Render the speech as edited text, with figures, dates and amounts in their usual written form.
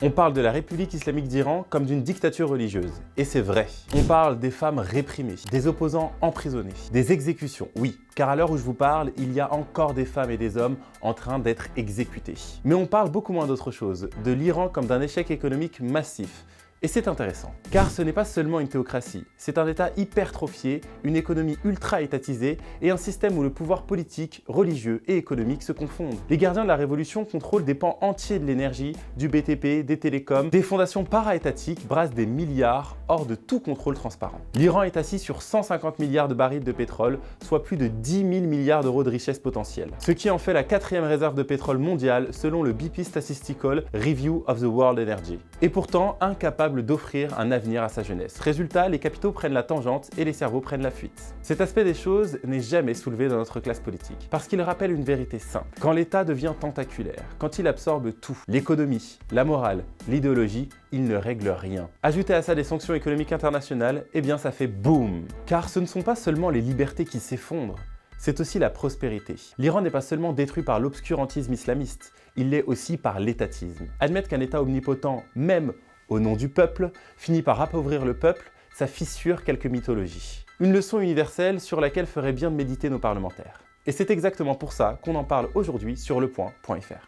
On parle de la République islamique d'Iran comme d'une dictature religieuse. Et c'est vrai. On parle des femmes réprimées, des opposants emprisonnés, des exécutions. Oui, car à l'heure où je vous parle, il y a encore des femmes et des hommes en train d'être exécutés. Mais on parle beaucoup moins d'autre chose, de l'Iran comme d'un échec économique massif. Et c'est intéressant, car ce n'est pas seulement une théocratie, c'est un État hypertrophié, une économie ultra-étatisée et un système où le pouvoir politique, religieux et économique se confondent. Les gardiens de la révolution contrôlent des pans entiers de l'énergie, du BTP, des télécoms, des fondations para-étatiques brassent des milliards hors de tout contrôle transparent. L'Iran est assis sur 150 milliards de barils de pétrole, soit plus de 10 000 milliards d'euros de richesse potentielle, ce qui en fait la 4e réserve de pétrole mondiale selon le BP Statistical Review of the World Energy. Et pourtant, incapable d'offrir un avenir à sa jeunesse. Résultat, les capitaux prennent la tangente et les cerveaux prennent la fuite. Cet aspect des choses n'est jamais soulevé dans notre classe politique, parce qu'il rappelle une vérité simple. Quand l'État devient tentaculaire, quand il absorbe tout, l'économie, la morale, l'idéologie, il ne règle rien. Ajoutez à ça des sanctions économiques internationales, eh bien ça fait boum! Car ce ne sont pas seulement les libertés qui s'effondrent, c'est aussi la prospérité. L'Iran n'est pas seulement détruit par l'obscurantisme islamiste, il l'est aussi par l'étatisme. Admettre qu'un État omnipotent, même au nom du peuple, finit par appauvrir le peuple, ça fissure quelques mythologies. Une leçon universelle sur laquelle ferait bien de méditer nos parlementaires. Et c'est exactement pour ça qu'on en parle aujourd'hui sur lepoint.fr.